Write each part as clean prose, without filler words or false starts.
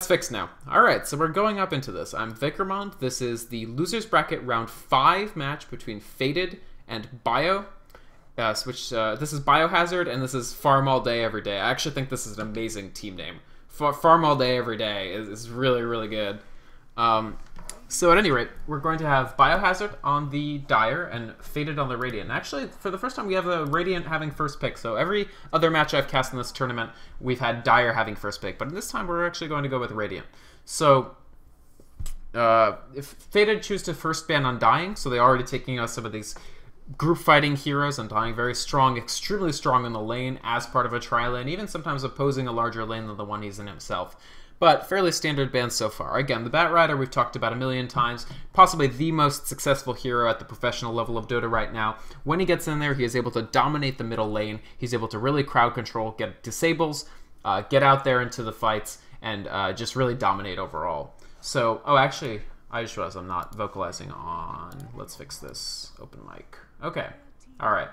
fixed now. Alright, so we're going up into this. I'm Vikrmond. This is the Losers Bracket Round 5 match between Fated and Bio. This is Biohazard, and this is Farm All Day Every Day. I actually think this is an amazing team name. Farm All Day Every Day is really, really good. So at any rate, we're going to have Biohazard on the Dire and Fated on the Radiant. And actually, for the first time, we have the Radiant having first pick. So every other match I've cast in this tournament, we've had Dire having first pick. But this time, we're actually going to go with Radiant. So if Fated choose to first ban Undying, so they're already taking us some of these group fighting heroes. Undying very strong, extremely strong in the lane as part of a tri-lane, even sometimes opposing a larger lane than the one he's in himself. But fairly standard bans so far. Again, the Bat Rider we've talked about a million times, possibly the most successful hero at the professional level of Dota right now. When he gets in there, he is able to dominate the middle lane. He's able to really crowd control, get disables, get out there into the fights, and just really dominate overall. So, oh, actually, I just realized I'm not vocalizing on. Let's fix this. Open mic. Okay. All right.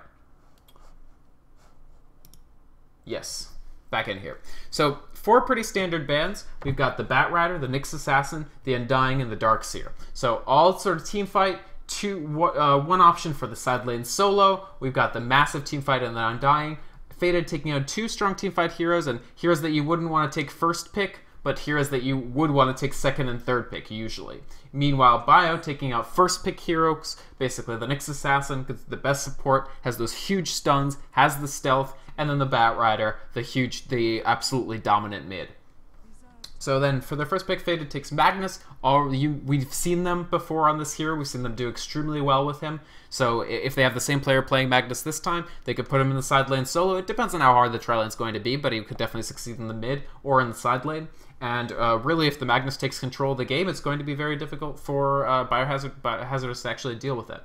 Yes. Back in here. So, 4 pretty standard bans. We've got the Bat Rider, the Nyx Assassin, the Undying, and the Darkseer. So, all sort of team fight. One option for the side lane solo. We've got the massive team fight and the Undying. Fated taking out 2 strong team fight heroes, and heroes that you wouldn't want to take first pick, but heroes that you would want to take second and third pick, usually. Meanwhile, Bio taking out first pick heroes, basically the Nyx Assassin, because the best support, has those huge stuns, has the stealth, and then the Bat Rider, the absolutely dominant mid. So then, for the first pick, Fated takes Magnus. We've seen them before on this hero. We've seen them do extremely well with him. So if they have the same player playing Magnus this time, they could put him in the side lane solo. It depends on how hard the tri-lane is going to be, but he could definitely succeed in the mid or in the side lane. And really, if the Magnus takes control of the game, it's going to be very difficult for Biohazard to actually deal with it.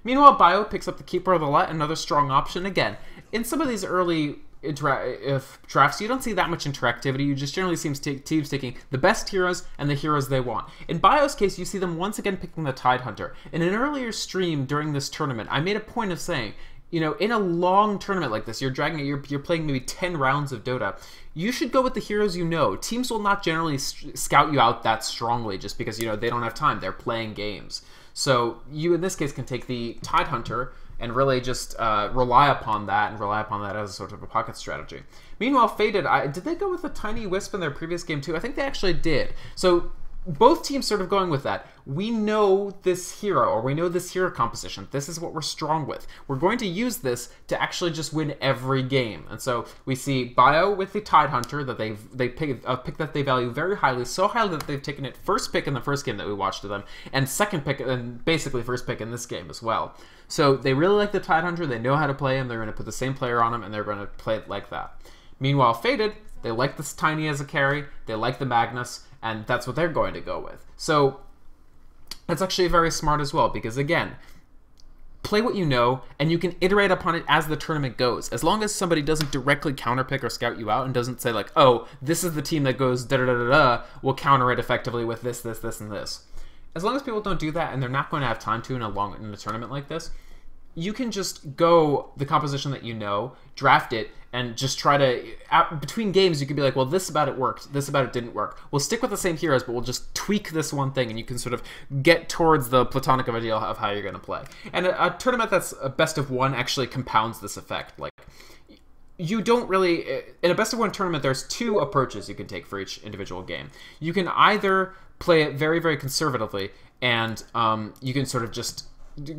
Meanwhile, Bio picks up the Keeper of the Light, another strong option. Again, in some of these early drafts, you don't see that much interactivity. You just generally see teams taking the best heroes and the heroes they want. In Bio's case, you see them once again picking the Tidehunter. In an earlier stream during this tournament, I made a point of saying, you know, in a long tournament like this, you're playing maybe 10 rounds of Dota, you should go with the heroes you know. Teams will not generally scout you out that strongly just because, you know, they don't have time. They're playing games. So you, in this case, can take the Tidehunter and really just rely upon that as a sort of a pocket strategy. Meanwhile, Fated, did they go with a Tiny Wisp in their previous game too? I think they actually did. So both teams sort of going with that. We know this hero, or we know this hero composition. This is what we're strong with. We're going to use this to actually just win every game. And so we see Bio with the Tidehunter that they pick a pick that they value very highly, so highly that they've taken it first pick in the first game that we watched of them, and second pick, and basically first pick in this game as well. So they really like the Tidehunter. They know how to play him. They're going to put the same player on him, and they're going to play it like that. Meanwhile, Fated, they like this Tiny as a carry. They like the Magnus, and that's what they're going to go with. So that's actually very smart as well, because again, play what you know, and you can iterate upon it as the tournament goes. As long as somebody doesn't directly counterpick or scout you out and doesn't say like, oh, this is the team that goes da-da-da-da-da, we'll counter it effectively with this, this, this, and this. As long as people don't do that, and they're not going to have time to in a tournament like this, you can just go the composition that you know, draft it, and just try to, between games, you can be like, well, this about it worked, this about it didn't work. We'll stick with the same heroes, but we'll just tweak this one thing, and you can sort of get towards the platonic ideal of how you're going to play. And a tournament that's a best of one actually compounds this effect. Like, you don't really, in a best of one tournament, there's 2 approaches you can take for each individual game. You can either play it very, very conservatively, and you can sort of just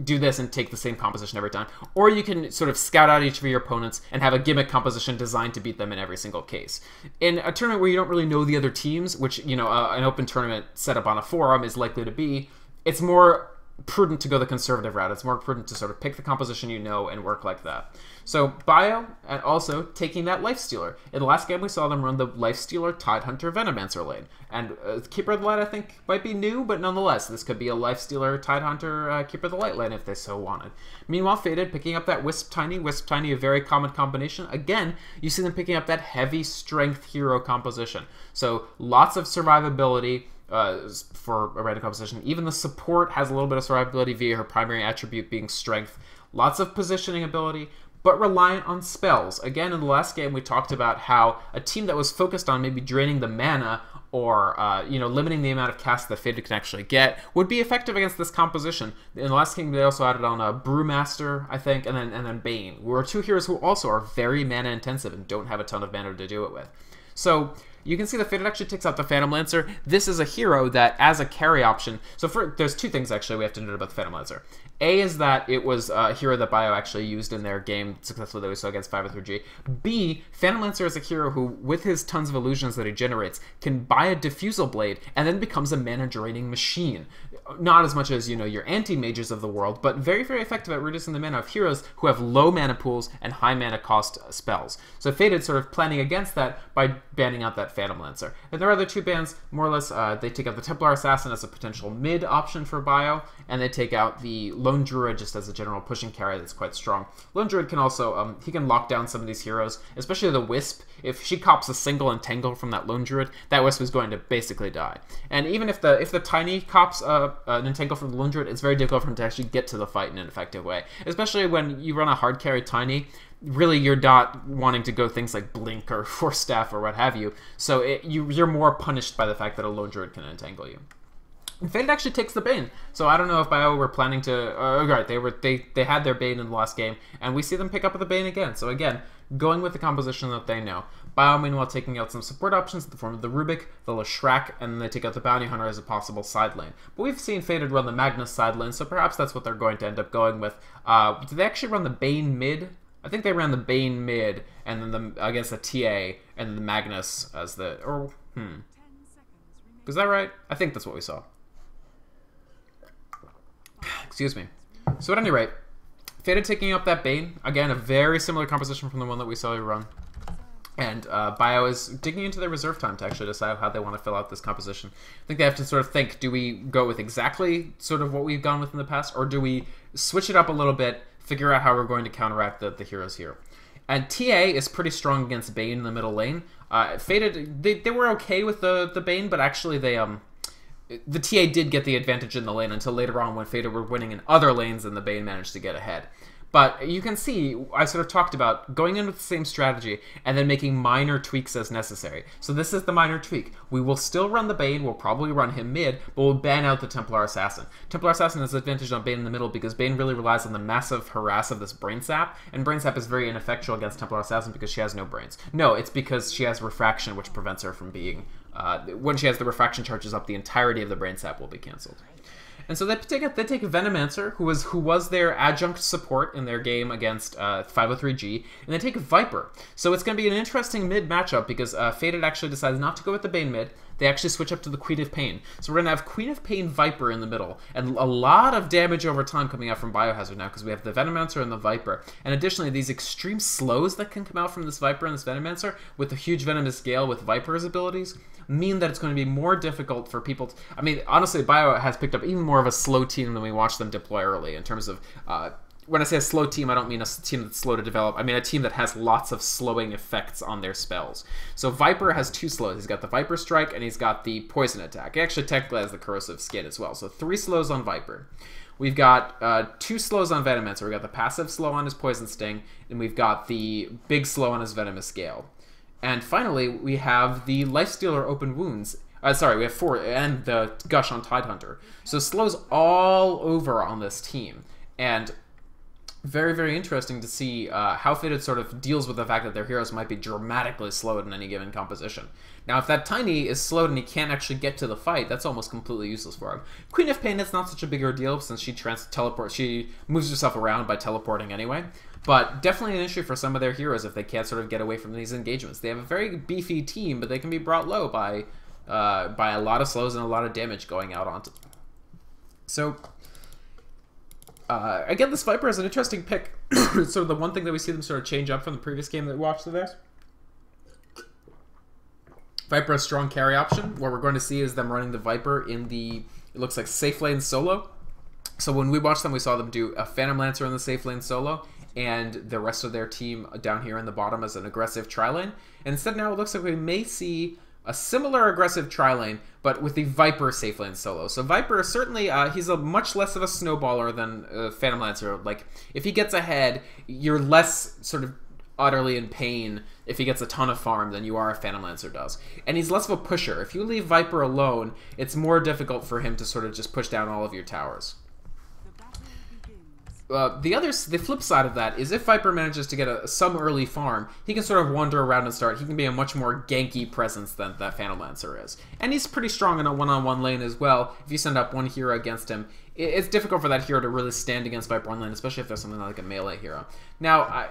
do this and take the same composition every time, or you can sort of scout out each of your opponents and have a gimmick composition designed to beat them in every single case. In a tournament where you don't really know the other teams, which, you know, an open tournament set up on a forum is likely to be, it's more prudent to go the conservative route. It's more prudent to sort of pick the composition you know and work like that. So Bio, and also taking that Lifestealer. In the last game, we saw them run the Lifestealer Tidehunter Venomancer lane. And Keeper of the Light, I think, might be new, but nonetheless, this could be a Lifestealer Tidehunter Keeper of the Light lane if they so wanted. Meanwhile, Fated picking up that Wisp Tiny, a very common combination. Again, you see them picking up that heavy strength hero composition. So lots of survivability for a random composition. Even the support has a little bit of survivability via her primary attribute being strength. Lots of positioning ability. but reliant on spells. Again, in the last game, we talked about how a team that was focused on maybe draining the mana or limiting the amount of casts that Faded can actually get would be effective against this composition. In the last game, they also added on a Brewmaster, I think, and then Bane, who are two heroes who also are very mana intensive and don't have a ton of mana to do it with. So you can see that Faded actually takes out the Phantom Lancer. This is a hero that, as a carry option, there's two things actually we have to note about the Phantom Lancer. A is that it was a hero that Bio actually used in their game successfully that we saw against 503G. B, Phantom Lancer is a hero who, with his tons of illusions that he generates, can buy a Diffusal Blade and then becomes a mana-draining machine. Not as much as, your anti-mages of the world, but very, very effective at reducing the mana of heroes who have low mana pools and high mana cost spells. So Faded sort of planning against that by banning out that Phantom Lancer. And there are other two bans, more or less, they take out the Templar Assassin as a potential mid option for Bio, and they take out the Lone Druid just as a general pushing carry that's quite strong. Lone Druid can also, he can lock down some of these heroes, especially the Wisp. If she cops a single Entangle from that Lone Druid, that Wisp is going to basically die. And even if the Tiny cops an Entangle from the Lone Druid, it's very difficult for him to actually get to the fight in an effective way. Especially when you run a hard carry Tiny, really you're not wanting to go things like Blink or Force Staff or what have you, so you're more punished by the fact that a Lone Druid can Entangle you. And Faded actually takes the Bane, so I don't know if Bio were planning to. Right, they had their Bane in the last game, and we see them pick up the Bane again. So again, going with the composition that they know. Bio, meanwhile, taking out some support options in the form of the Rubik, the Leshrac, and then they take out the Bounty Hunter as a possible side lane. But we've seen Faded run the Magnus side lane, so perhaps that's what they're going to end up going with. Did they actually run the Bane mid? I think they ran the Bane mid, and then against the TA, and then the Magnus as the. Is that right? I think that's what we saw. Excuse me. So at any rate, Faded taking up that Bane. Again, a very similar composition from the one that we saw you run. And Bio is digging into their reserve time to actually decide how they want to fill out this composition. I think they have to sort of think, do we go with exactly sort of what we've gone with in the past, or do we switch it up a little bit, figure out how we're going to counteract the heroes here? And TA is pretty strong against Bane in the middle lane. Faded, they were okay with the Bane, but actually the TA did get the advantage in the lane until later on when Faded were winning in other lanes and the Bane managed to get ahead. But you can see, I sort of talked about going in with the same strategy and then making minor tweaks as necessary. So this is the minor tweak. We will still run the Bane, we'll probably run him mid, but we'll ban out the Templar Assassin. Templar Assassin has advantage on Bane in the middle because Bane really relies on the massive harass of this Brain Sap, and Brain Sap is very ineffectual against Templar Assassin because she has no brains. No, it's because she has Refraction, which prevents her from being... when she has the refraction charges up, the entirety of the Brain Sap will be cancelled. And so they take Venomancer, who was their adjunct support in their game against 503G, and they take Viper. So it's going to be an interesting mid matchup because Faded actually decides not to go with the Bane mid. They actually switch up to the Queen of Pain. So we're going to have Queen of Pain Viper in the middle, and a lot of damage over time coming out from Biohazard now because we have the Venomancer and the Viper. And additionally, these extreme slows that can come out from this Viper and this Venomancer with the huge Venomous Gale with Viper's abilities mean that it's going to be more difficult for people to... I mean, honestly, Bio has picked up even more of a slow team than we watched them deploy early in terms of... when I say a slow team, I don't mean a team that's slow to develop. I mean a team that has lots of slowing effects on their spells. So Viper has two slows. He's got the Viper Strike and he's got the Poison Attack. He actually technically has the Corrosive Skin as well. So 3 slows on Viper. We've got 2 slows on Venomancer. We've got the passive slow on his Poison Sting, and we've got the big slow on his Venomous Gale. And finally, we have the Lifestealer Open Wounds. Sorry, we have 4, and the Gush on Tidehunter. So slows all over on this team. And very, very interesting to see how Faded sort of deals with the fact that their heroes might be dramatically slowed in any given composition. Now, if that Tiny is slowed and he can't actually get to the fight, that's almost completely useless for him. Queen of Pain is not such a bigger deal since she moves herself around by teleporting anyway. But definitely an issue for some of their heroes if they can't sort of get away from these engagements. They have a very beefy team, but they can be brought low by a lot of slows and a lot of damage going out onto them. So... again, this Viper is an interesting pick. It's sort of the one thing that we see them sort of change up from the previous game that we watched of theirs. Viper, a strong carry option. What we're going to see is them running the Viper in the, it looks like, safe lane solo. So when we watched them, we saw them do a Phantom Lancer in the safe lane solo, and the rest of their team down here in the bottom as an aggressive tri-lane. And instead now it looks like we may see a similar aggressive tri-lane, but with the Viper safe lane solo. So Viper, certainly, he's a much less of a snowballer than Phantom Lancer. Like, if he gets ahead, you're less sort of utterly in pain if he gets a ton of farm than you are if Phantom Lancer does. And he's less of a pusher. If you leave Viper alone, it's more difficult for him to sort of just push down all of your towers. The flip side of that is if Viper manages to get some early farm, he can sort of wander around and start. He can be a much more ganky presence than that Phantom Lancer is. And he's pretty strong in a one-on-one lane as well. If you send up one hero against him, it's difficult for that hero to really stand against Viper on lane, especially if there's something like a melee hero. Now,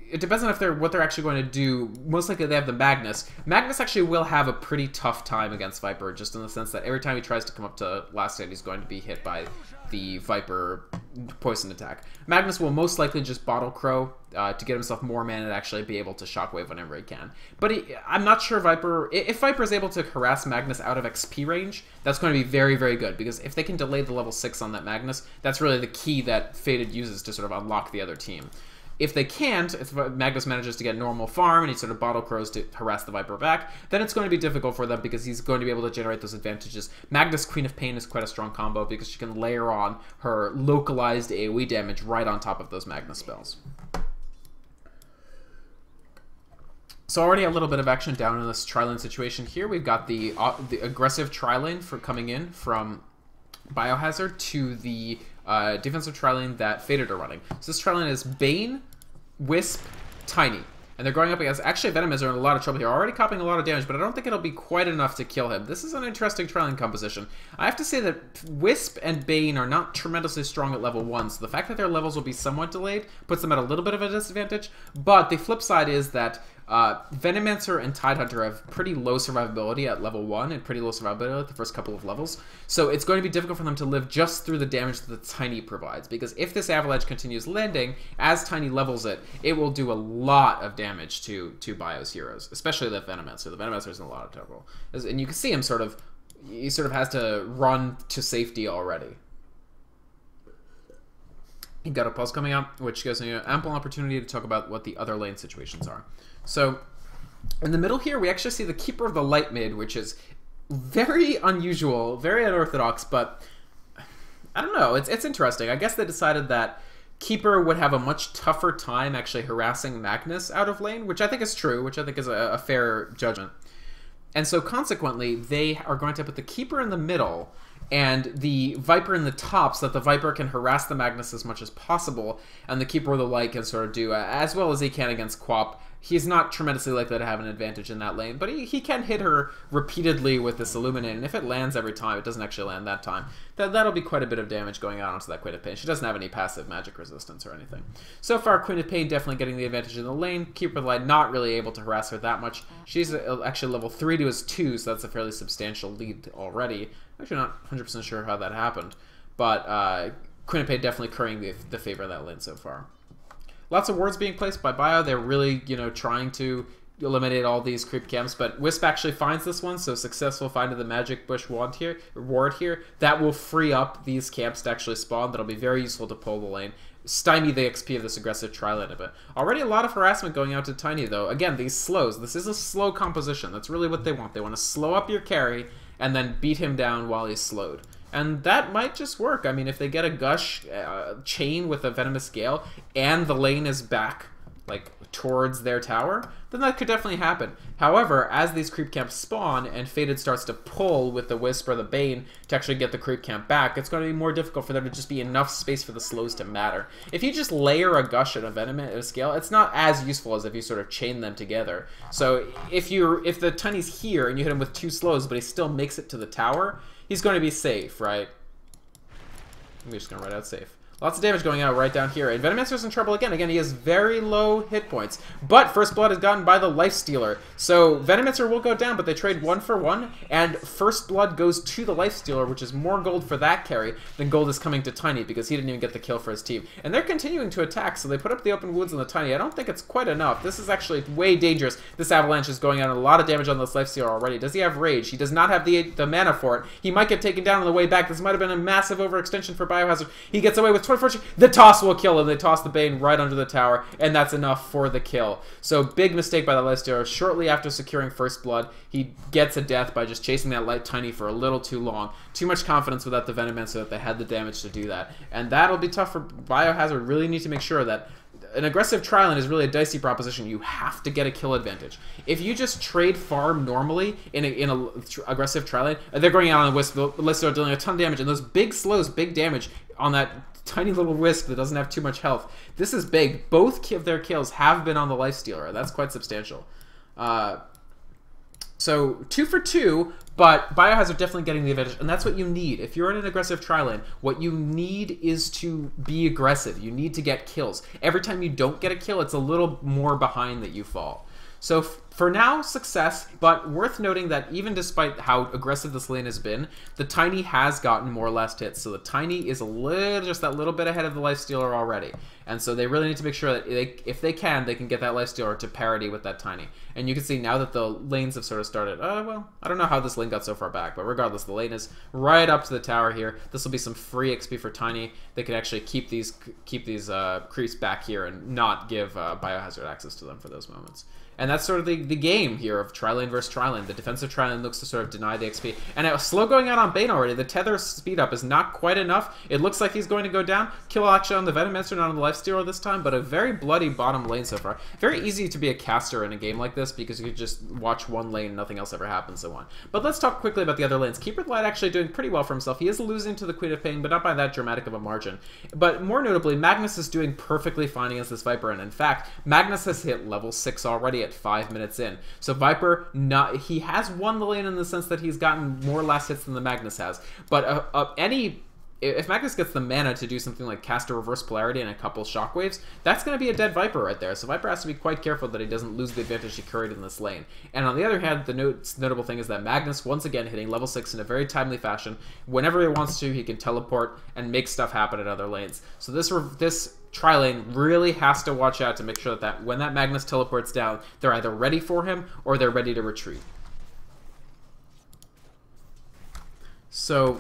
it depends on what they're actually going to do. Most likely they have the Magnus. Magnus actually will have a pretty tough time against Viper, just in the sense that every time he tries to come up to last hit, he's going to be hit by the Viper poison attack. Magnus will most likely just Bottle Crow to get himself more mana to actually be able to Shockwave whenever he can. But I'm not sure if Viper is able to harass Magnus out of XP range, that's going to be very, very good, because if they can delay the level 6 on that Magnus, that's really the key that Faded uses to sort of unlock the other team. If they can't, if Magnus manages to get normal farm and he sort of Bottle Crows to harass the Viper back, then it's going to be difficult for them because he's going to be able to generate those advantages. Magnus Queen of Pain is quite a strong combo because she can layer on her localized AoE damage right on top of those Magnus spells. So already a little bit of action down in this tri-lane situation here. We've got the aggressive tri-lane for coming in from Biohazard to the defensive tri-lane that Faded are running. So this tri-lane is Bane, Wisp, Tiny. And they're going up against... Actually, Venomous are in a lot of trouble here. Already copying a lot of damage, but I don't think it'll be quite enough to kill him. This is an interesting tri-lane composition. I have to say that Wisp and Bane are not tremendously strong at level 1, so the fact that their levels will be somewhat delayed puts them at a little bit of a disadvantage. But the flip side is that Venomancer and Tidehunter have pretty low survivability at level 1 and pretty low survivability at the first couple of levels. So it's going to be difficult for them to live just through the damage that the Tiny provides. Because if this Avalanche continues landing, as Tiny levels it, it will do a lot of damage to Bio's heroes, especially the Venomancer. The Venomancer is in a lot of trouble. And you can see him he sort of has to run to safety already. You've got a pulse coming out, which gives me an ample opportunity to talk about what the other lane situations are. So, in the middle here, we actually see the Keeper of the Light mid, which is very unusual, very unorthodox, but I don't know, it's interesting. I guess they decided that Keeper would have a much tougher time actually harassing Magnus out of lane, which I think is true, which I think is a fair judgment. And so, consequently, they are going to put the Keeper in the middle and the Viper in the top so that the Viper can harass the Magnus as much as possible, and the Keeper of the Light can sort of do as well as he can against Quap. He's not tremendously likely to have an advantage in that lane, but he can hit her repeatedly with this Illuminate, and if it lands every time, it doesn't actually land that time, that'll be quite a bit of damage going out onto that Queen of Pain. She doesn't have any passive magic resistance or anything. So far, Queen of Pain definitely getting the advantage in the lane. Keeper of the Light not really able to harass her that much. She's actually level 3 to his 2, so that's a fairly substantial lead already. Actually not 100% sure how that happened, but Queen of Pain definitely currying the favor of that lane so far. Lots of wards being placed by Bio. They're really, trying to eliminate all these creep camps, but Wisp actually finds this one, so successful find of the Magic Bush ward here. That will free up these camps to actually spawn. That'll be very useful to pull the lane. Stymie the XP of this aggressive tri-lane a bit. Already a lot of harassment going out to Tiny, though. Again, these slows. This is a slow composition. That's really what they want. They want to slow up your carry and then beat him down while he's slowed. And that might just work. I mean, if they get a Gush chain with a Venomous Gale and the lane is back, like, towards their tower, then that could definitely happen. However, as these creep camps spawn and Faded starts to pull with the Wisp or the Bane to actually get the creep camp back, it's going to be more difficult for there to just be enough space for the slows to matter. If you just layer a Gush and a Venom at a scale, it's not as useful as if you sort of chain them together. So if the Tiny's here and you hit him with 2 slows, but he still makes it to the tower, he's going to be safe, right? I'm just going to write out safe. Lots of damage going out right down here. And Venomancer's in trouble again. Again, he has very low hit points. But First Blood is gotten by the Lifestealer. So Venomancer will go down, but they trade 1 for 1. And First Blood goes to the Lifestealer, which is more gold for that carry than gold is coming to Tiny, because he didn't even get the kill for his team. And they're continuing to attack, so they put up the open wounds on the Tiny. I don't think it's quite enough. This is actually way dangerous. This Avalanche is going out a lot of damage on this Lifestealer already. Does he have Rage? He does not have the mana for it. He might get taken down on the way back. This might have been a massive overextension for Biohazard. He gets away with 24. The toss will kill him. They toss the Bane right under the tower, and that's enough for the kill. So big mistake by the lifestealer. Shortly after securing first blood, he gets a death by just chasing that light tiny for a little too long. Too much confidence without the Venomancer that they had the damage to do that. And that'll be tough for Biohazard. Really need to make sure that an aggressive tri-lane is really a dicey proposition. You have to get a kill advantage. If you just trade farm normally in a aggressive tri-lane, they're going out on the Wisp, the Lifestealer dealing a ton of damage, and those big slows, big damage on that tiny little Wisp that doesn't have too much health. This is big. Both of their kills have been on the Lifestealer. That's quite substantial. So 2 for 2, but Biohazard definitely getting the advantage, and that's what you need. If you're in an aggressive tri-lane, what you need is to be aggressive. You need to get kills. Every time you don't get a kill, it's a little more behind that you fall. So for now, success, but worth noting that even despite how aggressive this lane has been, the Tiny has gotten more last hits. So the Tiny is just that little bit ahead of the Lifestealer already. And so they really need to make sure that if they can get that Lifestealer to parity with that Tiny. And you can see now that the lanes have sort of started, well, I don't know how this lane got so far back, but regardless, the lane is right up to the tower here. This will be some free XP for Tiny. They can actually keep these creeps back here and not give Biohazard access to them for those moments. And that's sort of the game here of tri-lane versus tri-lane. The defensive tri-lane looks to sort of deny the XP. And a slow going out on Bane already. The tether speed up is not quite enough. It looks like he's going to go down. Kill actually on the Venomancer, not on the Lifestealer this time, but a very bloody bottom lane so far. Very easy to be a caster in a game like this because you can just watch one lane and nothing else ever happens, so on. But let's talk quickly about the other lanes. Keeper of the Light actually doing pretty well for himself. He is losing to the Queen of Pain, but not by that dramatic of a margin. But more notably, Magnus is doing perfectly fine against this Viper, and in fact, Magnus has hit level 6 already at 5 minutes in. So Viper, he has won the lane in the sense that he's gotten more last hits than the Magnus has. But if Magnus gets the mana to do something like cast a reverse polarity and a couple shockwaves, that's going to be a dead Viper right there. So Viper has to be quite careful that he doesn't lose the advantage he carried in this lane. And on the other hand, the notable thing is that Magnus, once again, hitting level 6 in a very timely fashion. Whenever he wants to, he can teleport and make stuff happen in other lanes. So this tri-lane really has to watch out to make sure that when that Magnus teleports down, they're either ready for him or they're ready to retreat. So,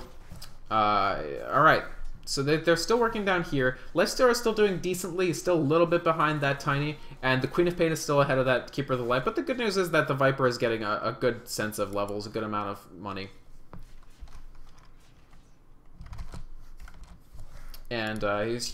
alright. So they're still working down here. Lifestealer is still doing decently. He's still a little bit behind that Tiny. And the Queen of Pain is still ahead of that Keeper of the Light. But the good news is that the Viper is getting a good sense of levels, a good amount of money. And he's,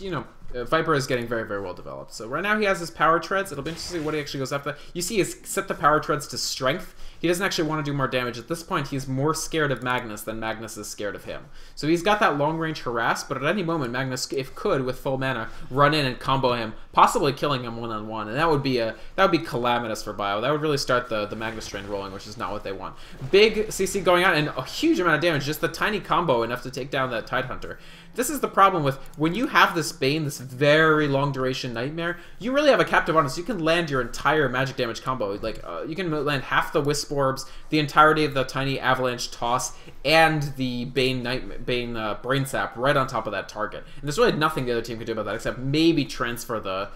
Viper is getting very, very well developed. So right now he has his power treads. It'll be interesting to see what he actually goes after. You see he's set the power treads to strength. He doesn't actually want to do more damage. At this point, he's more scared of Magnus than Magnus is scared of him. So he's got that long-range harass, but at any moment, Magnus, if could, with full mana, run in and combo him, possibly killing him one-on-one. And that would be calamitous for Bio. That would really start the Magnus train rolling, which is not what they want. Big CC going on and a huge amount of damage. Just the tiny combo enough to take down that Tidehunter. This is the problem with when you have this Bane, this very long duration nightmare, you really have a captive audience. You can land your entire magic damage combo. Like you can land half the Wisp Orbs, the entirety of the tiny avalanche toss, and the Bane brain sap right on top of that target. And there's really nothing the other team can do about that except maybe transfer the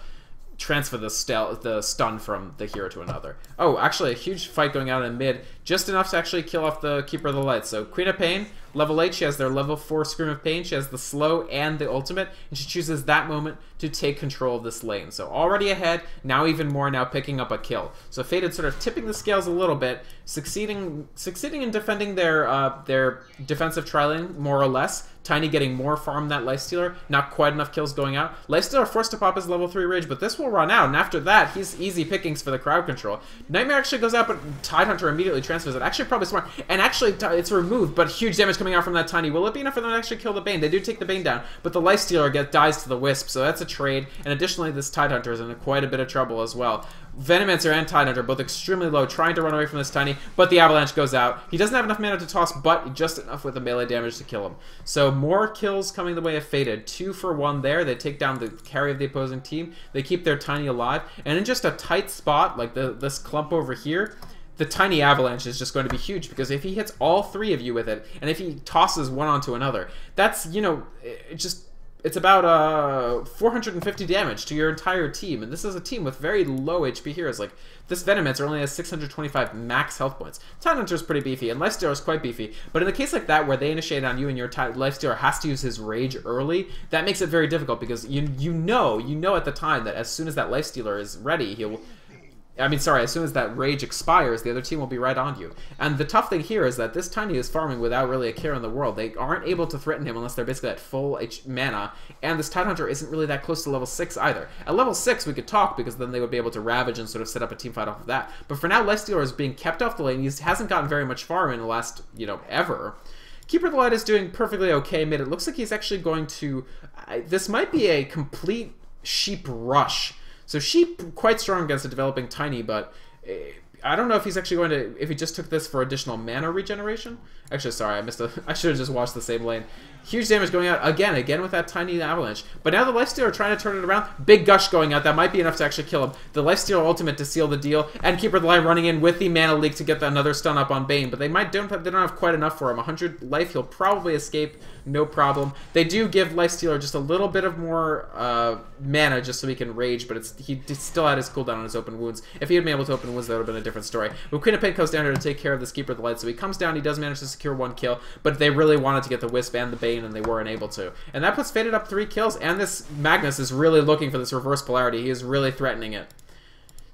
stun from the hero to another. Oh, actually a huge fight going on in mid, just enough to actually kill off the Keeper of the Light. So Queen of Pain, level 8, she has their level 4 Scream of Pain, she has the slow and the ultimate, and she chooses that moment to take control of this lane. So already ahead, now even more, now picking up a kill. So Faded sort of tipping the scales a little bit, succeeding in defending their defensive tri-lane, more or less. Tiny getting more farm that Lifestealer, not quite enough kills going out. Lifestealer forced to pop his level 3 Rage, but this will run out, and after that, he's easy pickings for the crowd control. Nightmare actually goes out, but Tidehunter immediately transfers it. Actually, probably smart. And actually, it's removed, but huge damage coming out from that Tiny. Will it be enough for them to actually kill the Bane? They do take the Bane down, but the Lifestealer dies to the Wisp, so that's a trade. And additionally, this Tidehunter is in quite a bit of trouble as well. Venomancer and Tidehunter both extremely low, trying to run away from this Tiny, but the Avalanche goes out. He doesn't have enough mana to toss, but just enough with the melee damage to kill him. So more kills coming the way of Faded. 2 for 1 there. They take down the carry of the opposing team. They keep their Tiny alive. And in just a tight spot, like this clump over here, the Tiny Avalanche is just going to be huge, because if he hits all 3 of you with it, and if he tosses one onto another, that's, it's about 450 damage to your entire team, and this is a team with very low HP heroes. Like, this Venomancer only has 625 max health points. Tidehunter's pretty beefy, and Lifestealer is quite beefy, but in the case like that where they initiate on you and your Lifestealer has to use his rage early, that makes it very difficult, because you know at the time that as soon as that Lifestealer is ready, as soon as that rage expires, the other team will be right on you. And the tough thing here is that this Tiny is farming without really a care in the world. They aren't able to threaten him unless they're basically at full mana, and this Tidehunter isn't really that close to level 6 either. At level 6, we could talk, because then they would be able to ravage and sort of set up a team fight off of that. But for now, Lifestealer is being kept off the lane. He hasn't gotten very much farm in the last, ever. Keeper of the Light is doing perfectly okay mid. It looks like he's actually going to... this might be a complete sheep rush. So Sheep, quite strong against a developing Tiny, but I don't know if he's actually going to... if he just took this for additional mana regeneration. Actually, sorry, I should have just watched the same lane. Huge damage going out again with that Tiny Avalanche. But now the Lifestealer trying to turn it around. Big Gush going out. That might be enough to actually kill him. The Lifestealer ultimate to seal the deal. And Keeper of the Light running in with the mana leak to get another stun up on Bane. But they don't have quite enough for him. 100 life, he'll probably escape. No problem. They do give Lifestealer just a little bit of more mana just so he can rage, but he still had his cooldown on his open wounds. If he had been able to open wounds, that would have been a different story. But Queen of Pain comes down here to take care of this Keeper of the Light, so he comes down, he does manage to secure 1 kill, but they really wanted to get the Wisp and the Bane, and they weren't able to. And that puts Faded up 3 kills, and this Magnus is really looking for this reverse polarity. He is really threatening it.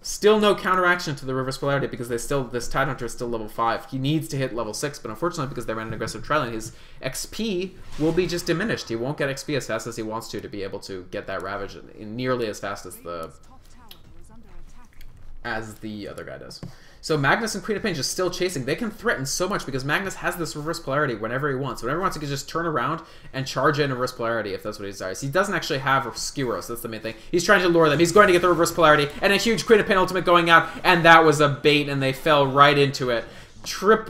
Still no counteraction to the reverse polarity, because this Tidehunter is still level 5. He needs to hit level 6, but unfortunately, because they ran an aggressive trial, his XP will be just diminished. He won't get XP as fast as he wants to be able to get that Ravage nearly as fast as the other guy does. So Magnus and Queen of Pain just still chasing. They can threaten so much because Magnus has this reverse polarity whenever he wants. Whenever he wants, he can just turn around and charge in reverse polarity if that's what he desires. He doesn't actually have Skeweros. That's the main thing. He's trying to lure them. He's going to get the reverse polarity and a huge Queen of Pain ultimate going out, and that was a bait, and they fell right into it.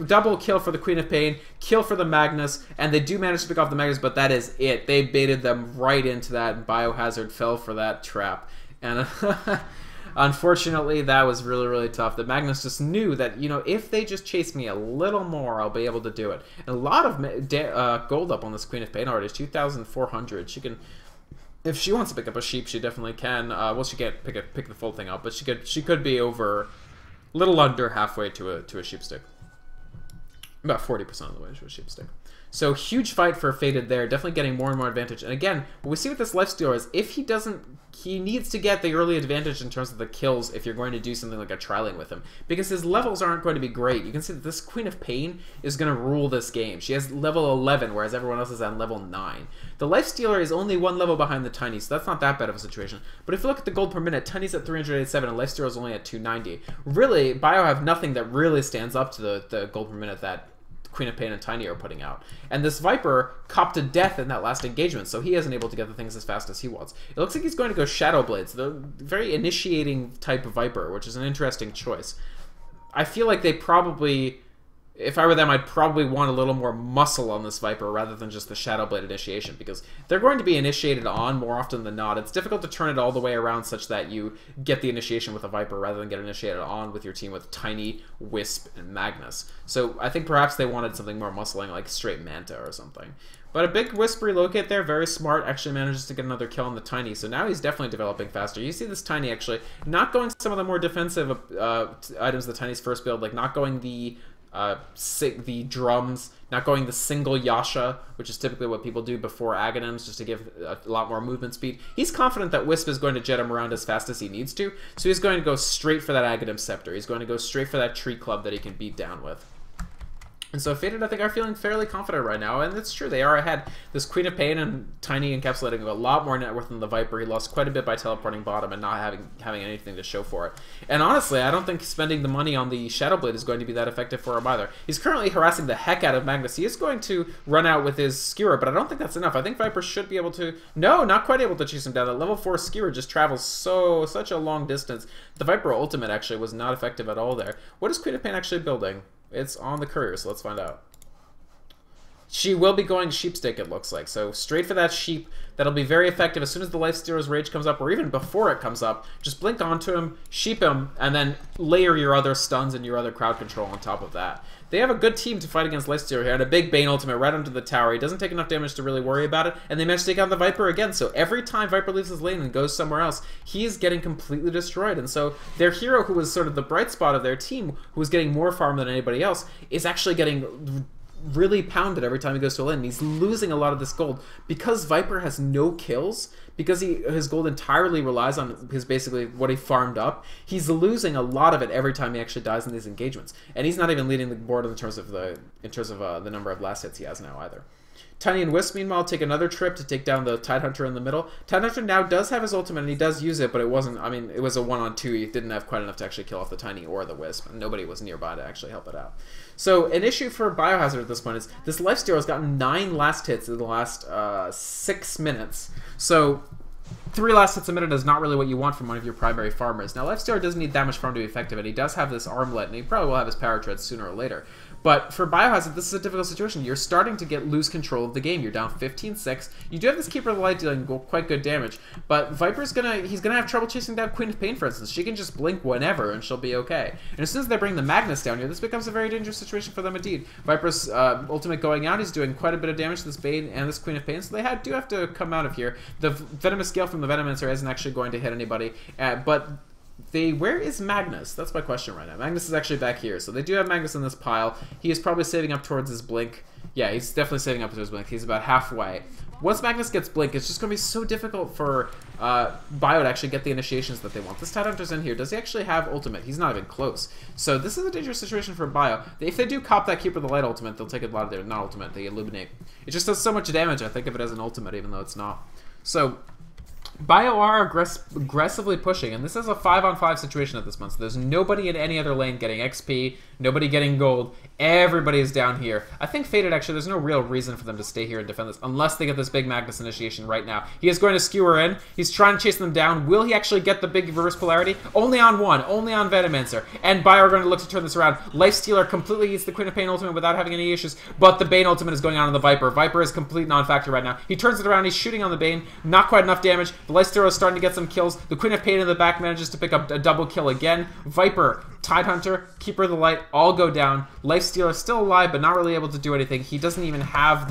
Double kill for the Queen of Pain, kill for the Magnus, and they do manage to pick off the Magnus, but that is it. They baited them right into that, and Biohazard fell for that trap. And unfortunately, that was really, really tough. The Magnus just knew that, if they just chase me a little more, I'll be able to do it. And a lot of gold up on this Queen of Pain already. 2,400. She can, if she wants to pick up a sheep, she definitely can. Well, she can't pick the full thing up, but she could be over, a little under halfway to a sheep stick. About 40% of the way to a sheep stick. So huge fight for Faded there, definitely getting more and more advantage. And again, what we see with this Lifestealer is if he needs to get the early advantage in terms of the kills if you're going to do something like a trialing with him, because his levels aren't going to be great. You can see that this Queen of Pain is going to rule this game. She has level 11, whereas everyone else is on level 9. The Lifestealer is only 1 level behind the Tiny, so that's not that bad of a situation. But if you look at the gold per minute, Tiny's at 387 and Lifestealer is only at 290. Really, Bio have nothing that really stands up to the gold per minute that Queen of Pain and Tiny are putting out. And this Viper copped to death in that last engagement, so he isn't able to get the things as fast as he wants. It looks like he's going to go Shadow Blades, the very initiating type of Viper, which is an interesting choice. I feel like they probably... If I were them, I'd probably want a little more muscle on this Viper rather than just the Shadow Blade initiation, because they're going to be initiated on more often than not. It's difficult to turn it all the way around such that you get the initiation with a Viper rather than get initiated on with your team with Tiny, Wisp, and Magnus. So I think perhaps they wanted something more muscling, like straight Manta or something. But a big Wisp relocate there, very smart, actually manages to get another kill on the Tiny, so now he's definitely developing faster. You see this Tiny actually not going some of the more defensive items the Tiny's first build, like not going the drums, not going the single Yasha, which is typically what people do before Aghanims, just to give a lot more movement speed. He's confident that Wisp is going to jet him around as fast as he needs to, so he's going to go straight for that Aghanim Scepter. He's going to go straight for that Tree Club that he can beat down with. And so Faded, I think, are feeling fairly confident right now, and it's true, they are ahead. This Queen of Pain and Tiny encapsulating a lot more net worth than the Viper. He lost quite a bit by teleporting bottom and not having anything to show for it. And honestly, I don't think spending the money on the Shadow Blade is going to be that effective for him either. He's currently harassing the heck out of Magnus. He is going to run out with his Skewer, but I don't think that's enough. I think Viper should be able to... No, not quite able to chase him down. That level 4 Skewer just travels such a long distance. The Viper ultimate actually was not effective at all there. What is Queen of Pain actually building? It's on the courier, so let's find out. she will be going sheepstick, it looks like. So straight for that sheep. That'll be very effective as soon as the Lifestealer's Rage comes up, or even before it comes up. Just blink onto him, sheep him, and then layer your other stuns and your other crowd control on top of that. They have a good team to fight against Lifestealer here, and a big Bane ultimate right onto the tower. He doesn't take enough damage to really worry about it, and they managed to take out the Viper again. So every time Viper leaves his lane and goes somewhere else, he is getting completely destroyed. And so their hero, who was sort of the bright spot of their team, who was getting more farm than anybody else, is actually getting really pounded every time he goes to a lane. He's losing a lot of this gold because Viper has no kills, because his gold entirely relies on his basically what he farmed up. He's losing a lot of it every time he actually dies in these engagements, and he's not even leading the board in terms of the number of last hits he has now either. Tiny and Wisp, meanwhile, take another trip to take down the Tidehunter in the middle. Tidehunter now does have his ultimate, and he does use it, but it wasn't, I mean, it was a 1-on-2. He didn't have quite enough to actually kill off the Tiny or the Wisp, and nobody was nearby to actually help it out. So an issue for Biohazard at this point is this Lifestealer has gotten 9 last hits in the last 6 minutes. So 3 last hits a minute is not really what you want from one of your primary farmers. Now, Lifestealer doesn't need that much farm to be effective, and he does have this armlet, and he probably will have his power treads sooner or later. But for Biohazard, this is a difficult situation. You're starting to lose control of the game. You're down 15-6. You do have this Keeper of the Light dealing quite good damage, but Viper's he's gonna have trouble chasing down Queen of Pain, for instance. She can just blink whenever, and she'll be okay. And as soon as they bring the Magnus down here, this becomes a very dangerous situation for them indeed. Viper's ultimate going out. He's doing quite a bit of damage to this Bane and this Queen of Pain, so they do have to come out of here. The Venomous Gale from the Venomancer isn't actually going to hit anybody, but where is Magnus? That's my question right now. Magnus is actually back here, so they do have Magnus in this pile. He is probably saving up towards his blink. Yeah, he's definitely saving up towards his blink. He's about halfway. Once Magnus gets blink, it's just going to be so difficult for Bio to actually get the initiations that they want. This Tidehunter's in here. Does he actually have ultimate? He's not even close. So this is a dangerous situation for Bio. If they do cop that Keeper of the Light ultimate, they'll take a lot of their, not ultimate, they illuminate. It just does so much damage, I think of it as an ultimate, even though it's not. So Bio are aggressively pushing, and this is a 5-on-5 situation at this point. So there's nobody in any other lane getting XP, nobody getting gold. Everybody is down here. I think Faded, actually, there's no real reason for them to stay here and defend this unless they get this big Magnus initiation right now. He is going to skewer in. He's trying to chase them down. Will he actually get the big reverse polarity? Only on one. Only on Venomancer. And Bio are going to look to turn this around. Lifestealer completely eats the Queen of Pain ultimate without having any issues, but the Bane ultimate is going on the Viper. Viper is complete non-factor right now. He turns it around. He's shooting on the Bane. Not quite enough damage. The Lifestealer is starting to get some kills. The Queen of Pain in the back manages to pick up a double kill again. Viper, Tidehunter, Keeper of the Light all go down. Lifestealer still alive, but not really able to do anything. He doesn't even have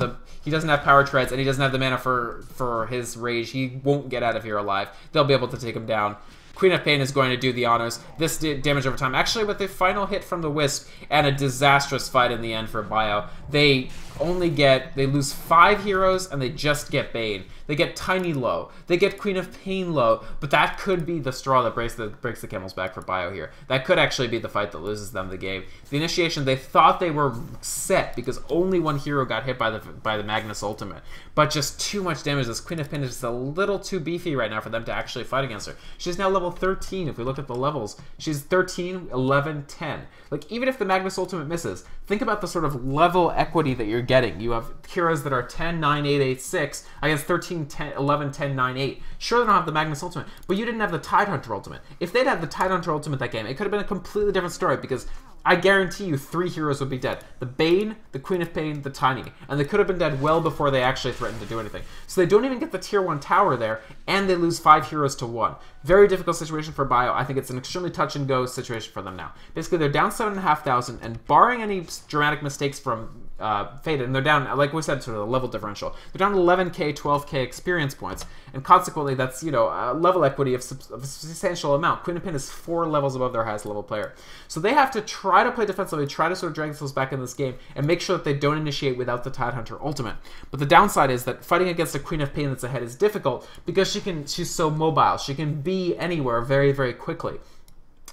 power treads, and he doesn't have the mana for his rage. He won't get out of here alive. They'll be able to take him down. Queen of Pain is going to do the honors. This did damage over time. Actually, with the final hit from the Wisp and a disastrous fight in the end for Bio, they lose 5 heroes and they just get Bane. They get Tiny low. They get Queen of Pain low, but that could be the straw that breaks the camel's back for Bio here. That could actually be the fight that loses them the game. The initiation, they thought they were set because only one hero got hit by the Magnus ultimate, but just too much damage. This Queen of Pain is just a little too beefy right now for them to actually fight against her. She's now level 13. If we look at the levels, she's 13, 11, 10. Like, even if the Magnus ultimate misses, think about the sort of level equity that you're getting. You have heroes that are 10, 9, 8, 8, 6 against 13, 10, 11, 10, 9, 8. Sure, they don't have the Magnus ultimate, but you didn't have the Tidehunter ultimate. If they'd had the Tidehunter ultimate that game, it could have been a completely different story, because I guarantee you 3 heroes would be dead. The Bane, the Queen of Pain, the Tiny. And they could have been dead well before they actually threatened to do anything. So they don't even get the tier 1 tower there, and they lose 5 heroes to 1. Very difficult situation for Bio. I think it's an extremely touch-and-go situation for them now. Basically, they're down 7,500, and barring any dramatic mistakes from Faded, and they're down, like we said, sort of the level differential. They're down 11k, 12k experience points, and consequently, that's, you know, a level equity of a substantial amount. Queen of Pain is 4 levels above their highest level player. So they have to try to play defensively, try to sort of drag themselves back in this game, and make sure that they don't initiate without the Tidehunter ultimate. But the downside is that fighting against a Queen of Pain that's ahead is difficult, because she's so mobile. She can be anywhere very, very quickly.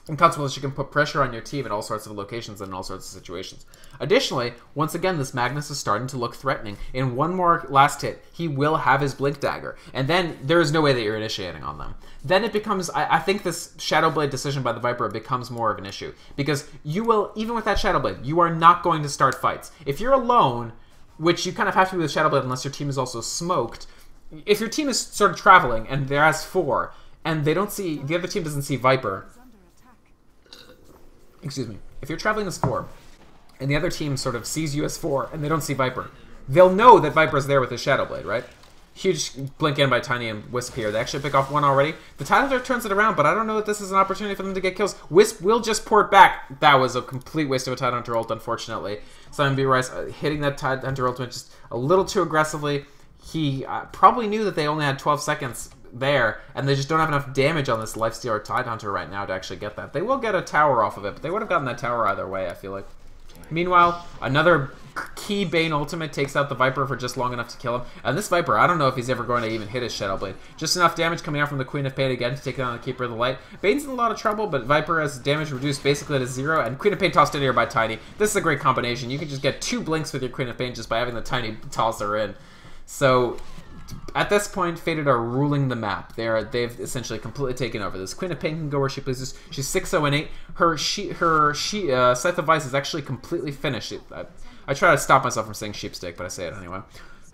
And consequently, she can put pressure on your team in all sorts of locations and in all sorts of situations. Additionally, once again, this Magnus is starting to look threatening. In one more last hit, he will have his Blink Dagger. And then there is no way that you're initiating on them. Then it becomes, I think this Shadow Blade decision by the Viper becomes more of an issue. Because you will, even with that Shadow Blade, you are not going to start fights. If you're alone, which you kind of have to be with Shadow Blade unless your team is also smoked, if your team is sort of traveling and there has 4, and they don't see, the other team doesn't see Viper, excuse me, if you're traveling as 4, and the other team sort of sees you as 4, and they don't see Viper, they'll know that Viper's there with his Shadow Blade, right? Huge blink in by Tiny and Wisp here. They actually pick off one already. The Tidehunter turns it around, but I don't know that this is an opportunity for them to get kills. Wisp will just port back. That was a complete waste of a Tidehunter ult, unfortunately. Simon B. Rice hitting that Tidehunter ultimate just a little too aggressively. He probably knew that they only had 12 seconds there, and they just don't have enough damage on this Lifestealer Tidehunter right now to actually get that. They will get a tower off of it, but they would have gotten that tower either way, I feel like. Meanwhile, another key Bane ultimate takes out the Viper for just long enough to kill him. And this Viper, I don't know if he's ever going to even hit his Shadow Blade. Just enough damage coming out from the Queen of Pain again to take down the Keeper of the Light. Bane's in a lot of trouble, but Viper has damage reduced basically to 0, and Queen of Pain tossed in here by Tiny. This is a great combination. You can just get 2 blinks with your Queen of Pain just by having the Tiny toss her in. So at this point, Faded are ruling the map. They've essentially completely taken over. This Queen of Pain can go where she pleases. She's 6-0 and 8. Her Scythe of Vice is actually completely finished. I try to stop myself from saying sheepstick, but I say it anyway.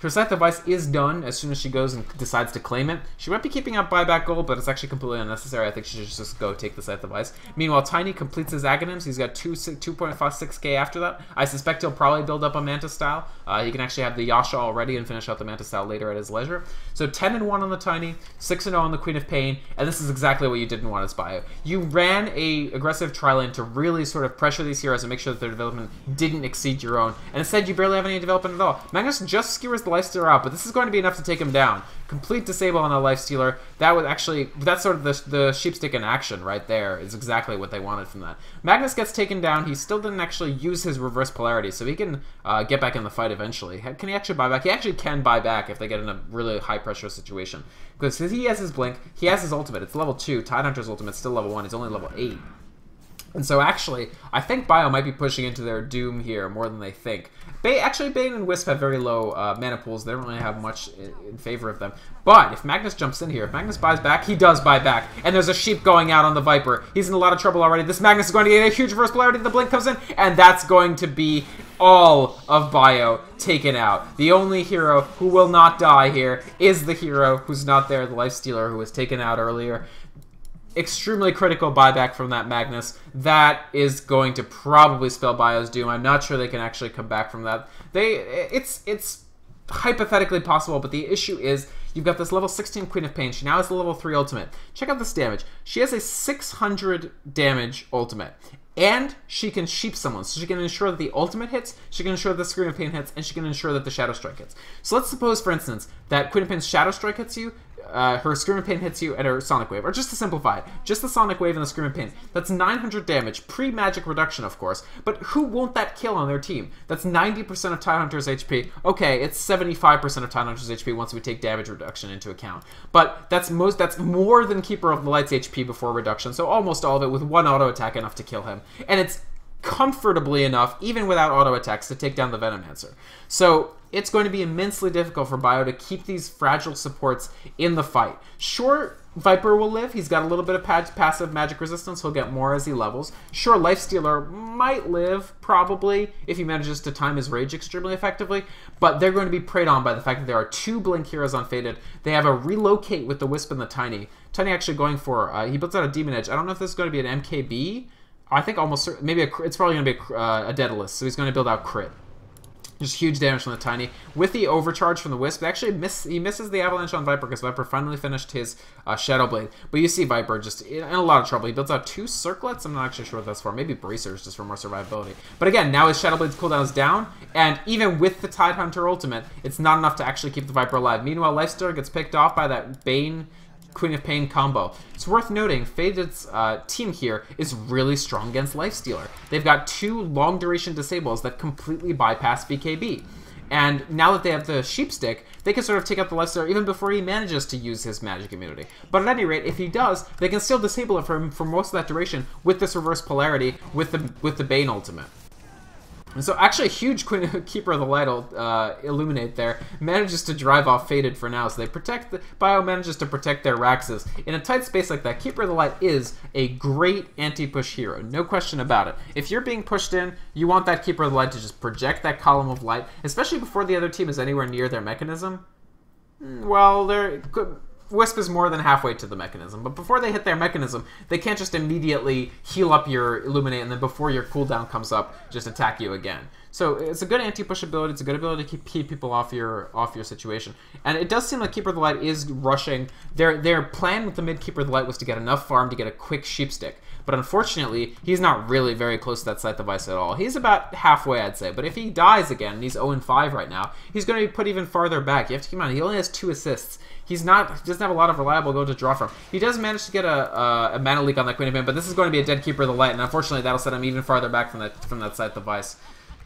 Her Scythe of Vice is done as soon as she goes and decides to claim it. She might be keeping up buyback gold, but it's actually completely unnecessary. I think she should just go take the Scythe of Vice. Meanwhile, Tiny completes his Aghanims. He's got 2.56k after that. I suspect he'll probably build up a Manta Style. He can actually have the Yasha already and finish out the Manta Style later at his leisure. So 10 and 1 on the Tiny, 6 and 0 on the Queen of Pain, and this is exactly what you didn't want as Bio. You ran a aggressive tri-lane to really sort of pressure these heroes and make sure that their development didn't exceed your own, and instead you barely have any development at all. Magnus just skewers the Lifestealer out, but this is going to be enough to take him down. Complete disable on the Lifestealer. That's sort of the sheepstick in action right there. Is exactly what they wanted from that. Magnus gets taken down. He still didn't actually use his reverse polarity, so he can get back in the fight eventually. Can he actually buy back? He actually can buy back if they get in a really high pressure situation. Because he has his blink, he has his ultimate. It's level 2. Tidehunter's ultimate is still level 1. He's only level 8. And so actually, I think Bio might be pushing into their doom here more than they think. Actually, Bane and Wisp have very low mana pools. They don't really have much in favor of them. But if Magnus jumps in here, if Magnus buys back, he does buy back. And there's a sheep going out on the Viper. He's in a lot of trouble already. This Magnus is going to get a huge reverse polarity. The blink comes in, and that's going to be all of Bio taken out. The only hero who will not die here is the hero who's not there, the Lifestealer, who was taken out earlier. Extremely critical buyback from that Magnus. That is going to probably spell Bio's doom. I'm not sure they can actually come back from that. It's hypothetically possible, but the issue is you've got this level 16 Queen of Pain. She now has the level 3 ultimate. Check out this damage. She has a 600 damage ultimate. And she can sheep someone. So she can ensure that the ultimate hits, she can ensure that the Scream of Pain hits, and she can ensure that the Shadow Strike hits. So let's suppose, for instance, that Queen of Pain's Shadow Strike hits you, her Scream of Pain hits you, and her Sonic Wave. Or just to simplify it, just the Sonic Wave and the Scream of Pain. That's 900 damage, pre-magic reduction, of course. But who won't that kill on their team? That's 90% of Tidehunter's HP. Okay, it's 75% of Tidehunter's HP once we take damage reduction into account. But that's more than Keeper of the Light's HP before reduction, so almost all of it with one auto attack enough to kill him. And it's comfortably enough, even without auto attacks, to take down the Venomancer. So it's going to be immensely difficult for Bio to keep these fragile supports in the fight. Sure, Viper will live. He's got a little bit of passive magic resistance. He'll get more as he levels. Sure, Lifestealer might live, probably, if he manages to time his rage extremely effectively. But they're going to be preyed on by the fact that there are 2 Blink heroes on Faded. They have a relocate with the Wisp and the Tiny. Tiny actually going for, he builds out a Demon Edge. I don't know if this is going to be an MKB. I think almost certain, maybe it's probably going to be a Daedalus, so he's going to build out crit. Just huge damage from the Tiny. With the overcharge from the Wisp, actually he misses the Avalanche on Viper because Viper finally finished his Shadow Blade. But you see Viper just in a lot of trouble. He builds out 2 Circlets. I'm not actually sure what that's for. Maybe Bracers, just for more survivability. But again, now his Shadow Blade's cooldown is down, and even with the Tidehunter ultimate, it's not enough to actually keep the Viper alive. Meanwhile, Lifestealer gets picked off by that Bane Queen of Pain combo. It's worth noting, Faded's team here is really strong against Lifestealer. They've got 2 long duration disables that completely bypass BKB. And now that they have the Sheepstick, they can sort of take out the Lifestealer even before he manages to use his magic immunity. But at any rate, if he does, they can still disable it for most of that duration with this reverse polarity with the Bane ultimate. And so actually a huge Keeper of the Light Illuminate there manages to drive off Faded for now. So Bio manages to protect their Raxes. In a tight space like that, Keeper of the Light is a great anti-push hero. No question about it. If you're being pushed in, you want that Keeper of the Light to just project that column of light, especially before the other team is anywhere near their mechanism. Well, Wisp is more than halfway to the mechanism, but before they hit their mechanism, they can't just immediately heal up your Illuminate and then before your cooldown comes up, just attack you again. So it's a good anti-push ability. It's a good ability to keep people off your situation. And it does seem like Keeper of the Light is rushing. Their plan with the mid Keeper of the Light was to get enough farm to get a quick sheep stick. But unfortunately, he's not really very close to that Scythe device at all. He's about halfway, I'd say. But if he dies again, and he's 0-5 right now, he's going to be put even farther back. You have to keep in mind, he only has 2 assists. He doesn't have a lot of reliable gold to draw from. He does manage to get a mana leak on that Queen of Pain, but this is going to be a dead Keeper of the Light, and unfortunately that'll set him even farther back from that Scythe device.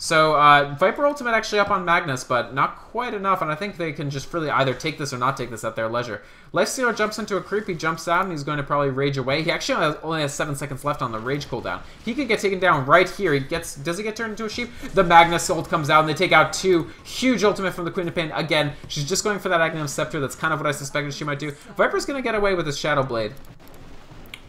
So, Viper Ultimate actually up on Magnus, but not quite enough, and I think they can just really either take this or not take this at their leisure. Lifestealer jumps into a creep, he jumps out, and he's going to probably rage away. He actually only has 7 seconds left on the rage cooldown. He could get taken down right here. Does he get turned into a sheep? The Magnus ult comes out, and they take out 2. Huge ultimate from the Queen of Pain. Again, she's just going for that Aghanim Scepter. That's kind of what I suspected she might do. Viper's going to get away with his Shadow Blade.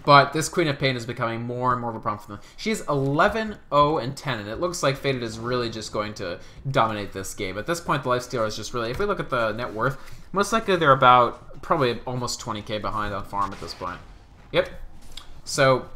But this Queen of Pain is becoming more and more of a problem for them. She's 11, 0, and 10, and it looks like Faded is really just going to dominate this game. At this point, the Lifestealer is just really, if we look at the net worth, most likely they're about probably almost 20k behind on farm at this point. Yep. So,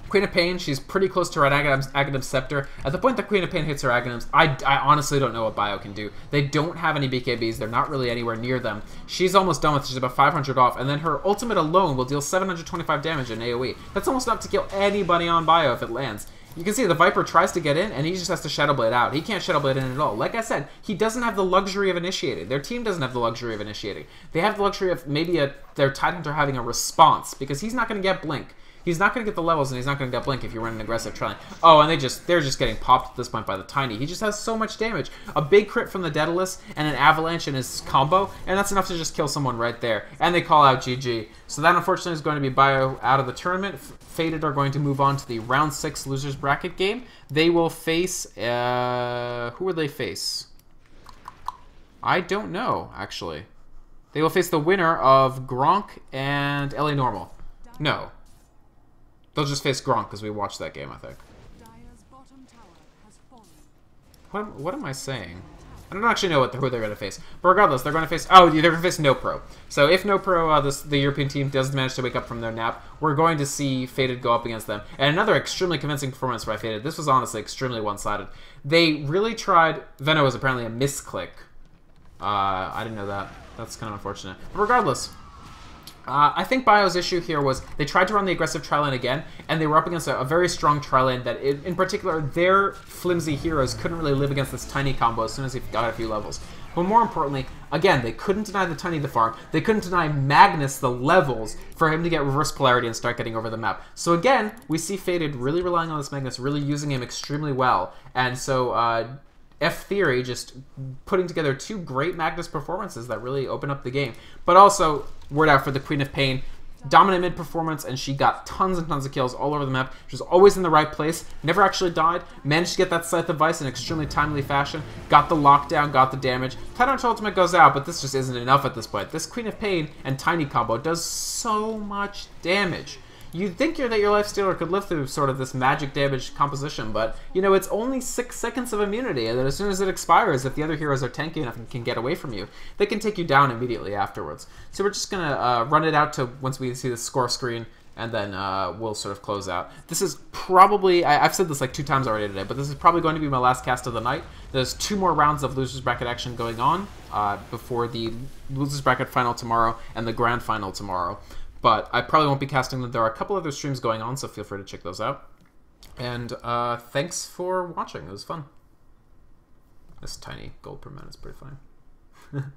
Queen of Pain, she's pretty close to her Aghanim Scepter. At the point that Queen of Pain hits her Aghanims, I honestly don't know what Bio can do. They don't have any BKBs. They're not really anywhere near them. She's almost done with it. She's about 500 off. And then her ultimate alone will deal 725 damage in AoE. That's almost enough to kill anybody on Bio if it lands. You can see the Viper tries to get in, and he just has to Shadow Blade out. He can't Shadow Blade in at all. Like I said, he doesn't have the luxury of initiating. Their team doesn't have the luxury of initiating. They have the luxury of maybe their Tidehunter having a response, because he's not going to get Blink. He's not going to get the levels, and he's not going to get Blink if you run an aggressive Trillion. Oh, and they're just getting popped at this point by the Tiny. He just has so much damage. A big crit from the Daedalus and an Avalanche in his combo, and that's enough to just kill someone right there. And they call out GG. So that, unfortunately, is going to be Bio out of the tournament. Faded are going to move on to the Round 6 Losers Bracket game. They will face... who will they face? I don't know, actually. They will face the winner of Gronk and LA Normal. No. They'll just face Gronk because we watched that game, I think. What am I saying? I don't actually know who they're going to face. But regardless, they're going to face... Oh, they're going to face No Pro. So if No Pro, the European team, does manage to wake up from their nap, we're going to see Faded go up against them. And another extremely convincing performance by Faded. This was honestly extremely one-sided. They really tried... Veno was apparently a misclick. I didn't know that. That's kind of unfortunate. But regardless... I think Bio's issue here was they tried to run the aggressive tri-lane again, and they were up against a very strong tri-lane that, in particular, their flimsy heroes couldn't really live against this Tiny combo as soon as he got a few levels. But more importantly, again, they couldn't deny the Tiny the farm. They couldn't deny Magnus the levels for him to get reverse polarity and start getting over the map. So again, we see Faded really relying on this Magnus, really using him extremely well. And so F-Theory just putting together 2 great Magnus performances that really open up the game. But also, word out for the Queen of Pain. Dominant mid performance, and she got tons and tons of kills all over the map. She was always in the right place, never actually died, managed to get that Scythe of Vice in extremely timely fashion, got the lockdown, got the damage. Tidehunter ultimate goes out, but this just isn't enough at this point. This Queen of Pain and Tiny combo does so much damage. You'd think that your Lifestealer could live through sort of this magic damage composition, but, you know, it's only 6 seconds of immunity, and then as soon as it expires, if the other heroes are tanky enough and can get away from you, they can take you down immediately afterwards. So we're just going to run it out to once we see the score screen, and then we'll sort of close out. This is probably, I've said this like 2 times already today, but this is probably going to be my last cast of the night. There's 2 more rounds of Losers Bracket action going on before the Losers Bracket final tomorrow and the Grand Final tomorrow. But I probably won't be casting them. There are a couple other streams going on, so feel free to check those out. And thanks for watching. It was fun. This tiny gold per minute is pretty fun.